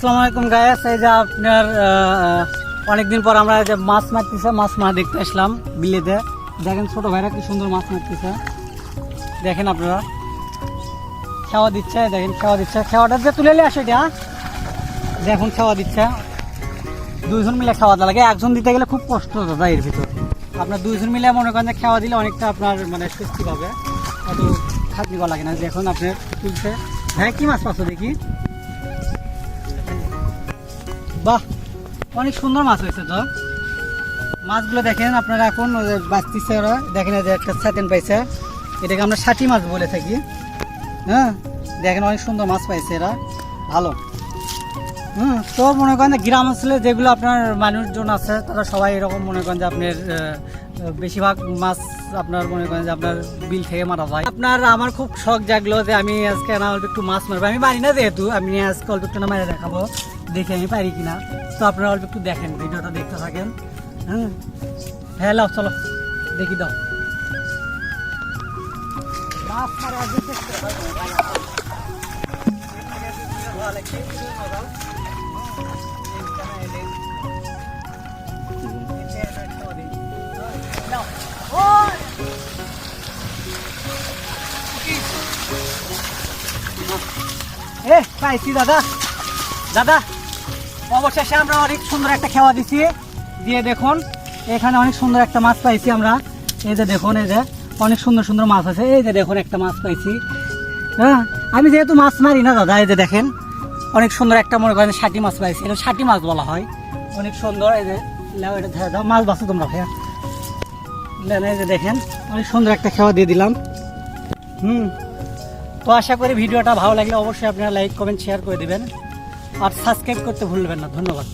আসসালামু আলাইকুম গায়েস, এই যে আপনার অনেকদিন পর আমরা যে মাছ মারতেছে, মাছ মারা দেখতে আসলাম বিলেতে। দেখেন ছোট ভাইরা কি সুন্দর মাছ মারতেছে, দেখেন আপনারা। খাওয়া দিচ্ছে, দেখেন খাওয়া দিচ্ছে, খাওয়াটা যে তুলে নিয়ে আসে এটা দেখুন খাওয়া দিচ্ছে। দুইজন মিলে খাওয়া দেওয়া লাগে, একজন দিতে গেলে খুব কষ্ট দাদা এর ভিতর। আপনার দুইজন মিলে মনে করেন যে খাওয়া দিলে অনেকটা আপনার মানে স্বস্তি পাবে, অত খাটনি করা লাগে না। দেখুন আপনার তুলছে। হ্যাঁ, কি মাছ পাচ্ছ দেখি? বাহ, অনেক সুন্দর মাছ হয়েছে তো। মাছগুলো দেখেন আপনারা, এখন বাঁচতেছে ওরা। দেখেন যে একটা স্যাটেন পাইছে, এটাকে আমরা ষাটি মাছ বলে থাকি। হ্যাঁ, দেখেন অনেক সুন্দর মাছ পাইছে এরা, ভালো। তো মনে করেন যে গ্রাম অঞ্চলে যেগুলো আপনার মানুষজন আছে তারা সবাই এরকম মনে করেন যে আপনার বেশিরভাগ মাছ আপনার মনে করেন যে আপনার বিল থেকে মারা যায়। আপনার আমার খুব শখ জাগলো যে আমি আজকে না অল্প একটু মাছ মারবো। আমি পারি না, যেহেতু আমি আজকে অল্প একটু না মারে দেখাবো, দেখি আমি পারি কিনা। তো আপনারা অল্প একটু দেখেন, ভিডিওটা দেখতে থাকেন। হ্যাঁ লাও, চলো দেখি দাও মাছ মারা। পাইছি দাদা, দাদা অবশেষে আমরা অনেক সুন্দর একটা খাওয়া দিছি। দিয়ে দেখুন এখানে অনেক সুন্দর একটা মাছ পাইছি আমরা। এই যে দেখুন, এই যে অনেক সুন্দর সুন্দর মাছ আছে। এই যে দেখুন একটা মাছ পাইছি। হ্যাঁ, আমি যেহেতু মাছ মারি না দাদা, এই যে দেখেন অনেক সুন্দর একটা মনে করেন ষাটি মাছ পাইছি। এটা ষাটি মাছ বলা হয়, অনেক সুন্দর। এই যে লাও, এটা ধরে দাও, মাছ বাছো তোমরা ভাইয়া। এই যে দেখেন অনেক সুন্দর একটা খাওয়া দিয়ে দিলাম। তো আশা করি ভিডিওটা ভালো লাগলে অবশ্যই আপনারা লাইক কমেন্ট শেয়ার করে দেবেন, আর সাবস্ক্রাইব করতে ভুলবেন না। ধন্যবাদ।